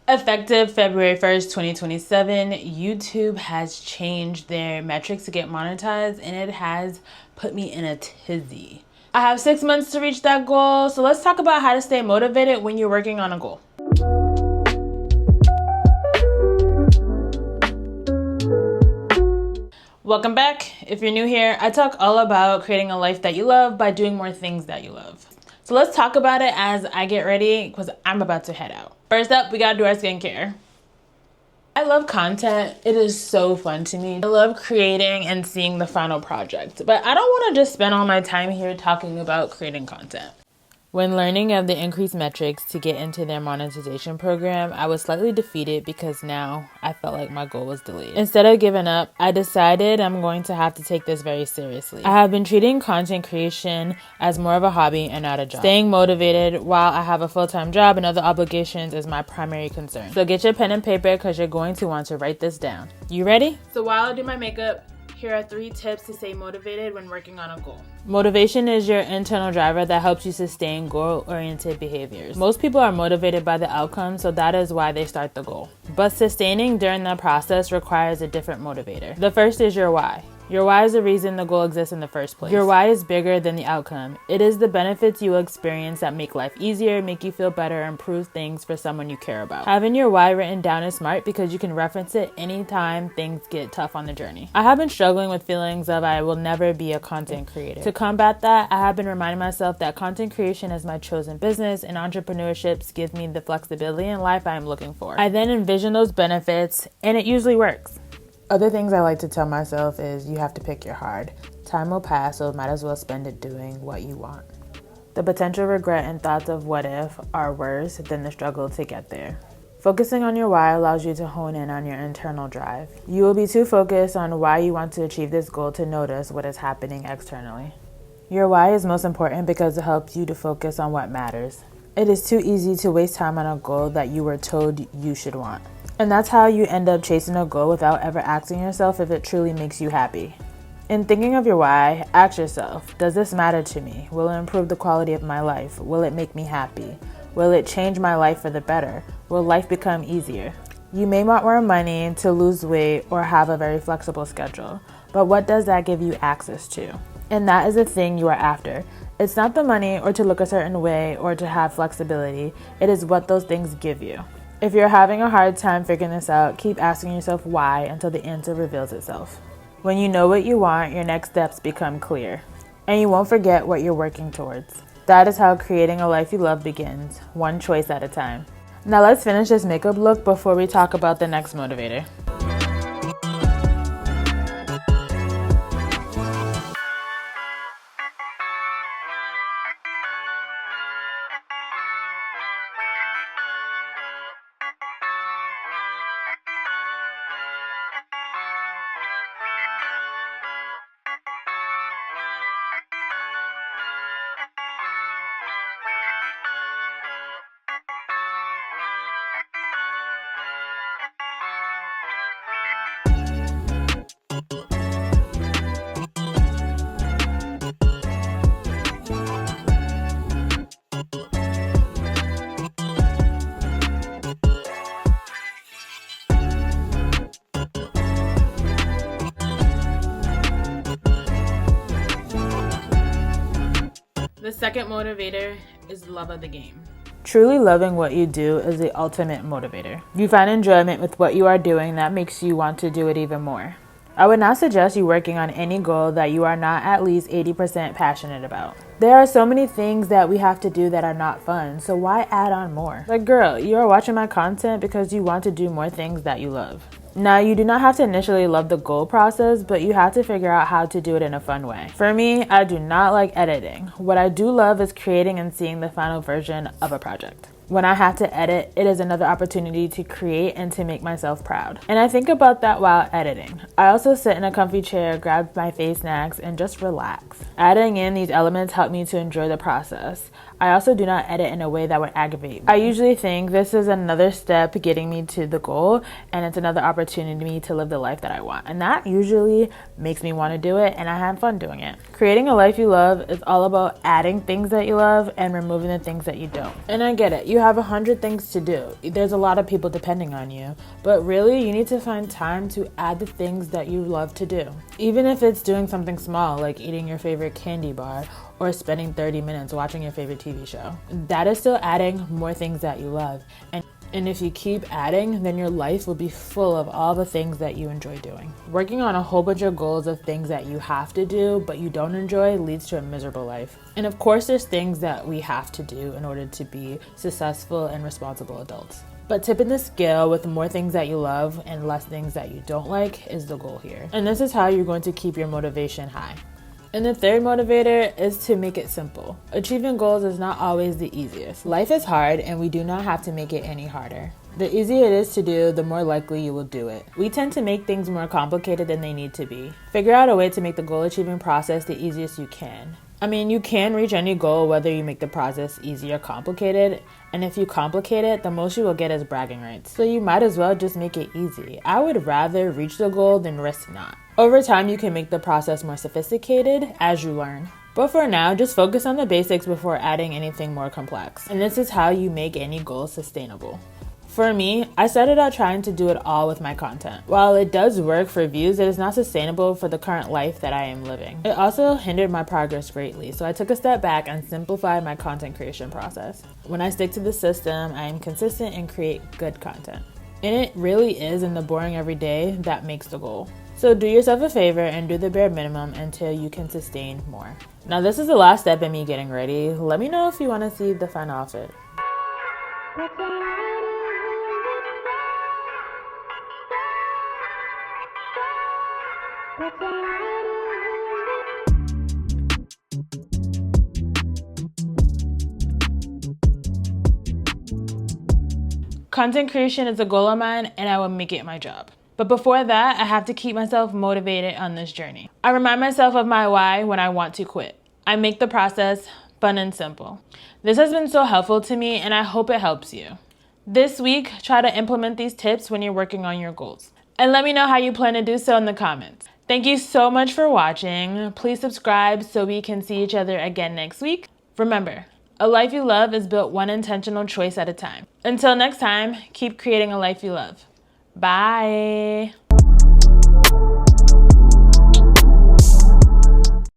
Effective February 1st, 2027, YouTube has changed their metrics to get monetized, and it has put me in a tizzy. I have 6 months to reach that goal, so let's talk about how to stay motivated when you're working on a goal. Welcome back. If you're new here, I talk all about creating a life that you love by doing more things that you love. So let's talk about it as I get ready because I'm about to head out. First up, we gotta do our skincare. I love content. It is so fun to me. I love creating and seeing the final project, but I don't want to just spend all my time here talking about creating content. When learning of the increased metrics to get into their monetization program, I was slightly defeated because now I felt like my goal was delayed. Instead of giving up, I decided I'm going to have to take this very seriously. I have been treating content creation as more of a hobby and not a job. Staying motivated while I have a full-time job and other obligations is my primary concern. So get your pen and paper because you're going to want to write this down. You ready? So while I do my makeup, here are 3 tips to stay motivated when working on a goal. Motivation is your internal driver that helps you sustain goal-oriented behaviors. Most people are motivated by the outcome, so that is why they start the goal. But sustaining during the process requires a different motivator. The first is your why. Your why is the reason the goal exists in the first place. Your why is bigger than the outcome. It is the benefits you will experience that make life easier, make you feel better, and improve things for someone you care about. Having your why written down is smart because you can reference it anytime things get tough on the journey. I have been struggling with feelings of I will never be a content creator. To combat that, I have been reminding myself that content creation is my chosen business and entrepreneurship gives me the flexibility in life I am looking for. I then envision those benefits and it usually works. Other things I like to tell myself is you have to pick your hard. Time will pass, so might as well spend it doing what you want. The potential regret and thoughts of what if are worse than the struggle to get there. Focusing on your why allows you to hone in on your internal drive. You will be too focused on why you want to achieve this goal to notice what is happening externally. Your why is most important because it helps you to focus on what matters. It is too easy to waste time on a goal that you were told you should want. And that's how you end up chasing a goal without ever asking yourself if it truly makes you happy. In thinking of your why, ask yourself, does this matter to me? Will it improve the quality of my life? Will it make me happy? Will it change my life for the better? Will life become easier? You may want more money, to lose weight, or have a very flexible schedule, but what does that give you access to? And that is the thing you are after. It's not the money or to look a certain way or to have flexibility. It is what those things give you. If you're having a hard time figuring this out, keep asking yourself why until the answer reveals itself. When you know what you want, your next steps become clear, and you won't forget what you're working towards. That is how creating a life you love begins, one choice at a time. Now let's finish this makeup look before we talk about the next motivator. The second motivator is the love of the game. Truly loving what you do is the ultimate motivator. You find enjoyment with what you are doing that makes you want to do it even more. I would not suggest you working on any goal that you are not at least 80% passionate about. There are so many things that we have to do that are not fun, so why add on more? Like, girl, you are watching my content because you want to do more things that you love. Now, you do not have to initially love the goal process, but you have to figure out how to do it in a fun way. For me, I do not like editing. What I do love is creating and seeing the final version of a project. When I have to edit, it is another opportunity to create and to make myself proud. And I think about that while editing. I also sit in a comfy chair, grab my face snacks, and just relax. Adding in these elements help me to enjoy the process. I also do not edit in a way that would aggravate me. I usually think this is another step getting me to the goal, and it's another opportunity to live the life that I want. And that usually makes me want to do it, and I have fun doing it. Creating a life you love is all about adding things that you love and removing the things that you don't. And I get it. You have 100 things to do. There's a lot of people depending on you, but really you need to find time to add the things that you love to do. Even if it's doing something small like eating your favorite candy bar or spending 30 minutes watching your favorite TV show. That is still adding more things that you love. And if you keep adding, then your life will be full of all the things that you enjoy doing. Working on a whole bunch of goals of things that you have to do but you don't enjoy leads to a miserable life. And of course, there's things that we have to do in order to be successful and responsible adults. But tipping the scale with more things that you love and less things that you don't like is the goal here. And this is how you're going to keep your motivation high. And the third motivator is to make it simple. Achieving goals is not always the easiest. Life is hard, and we do not have to make it any harder. The easier it is to do, the more likely you will do it. We tend to make things more complicated than they need to be. Figure out a way to make the goal achieving process the easiest you can. I mean, you can reach any goal whether you make the process easy or complicated, and if you complicate it, the most you will get is bragging rights. So you might as well just make it easy. I would rather reach the goal than risk not. Over time, you can make the process more sophisticated as you learn. But for now, just focus on the basics before adding anything more complex. And this is how you make any goal sustainable. For me, I started out trying to do it all with my content. While it does work for views, it is not sustainable for the current life that I am living. It also hindered my progress greatly, so I took a step back and simplified my content creation process. When I stick to the system, I am consistent and create good content. And it really is in the boring everyday that makes the goal. So do yourself a favor and do the bare minimum until you can sustain more. Now this is the last step in me getting ready. Let me know if you want to see the final outfit. Content creation is a goal of mine, and I will make it my job. But before that, I have to keep myself motivated on this journey. I remind myself of my why when I want to quit. I make the process fun and simple. This has been so helpful to me, and I hope it helps you. This week, try to implement these tips when you're working on your goals. And let me know how you plan to do so in the comments. Thank you so much for watching. Please subscribe so we can see each other again next week. Remember, a life you love is built one intentional choice at a time. Until next time, keep creating a life you love. Bye.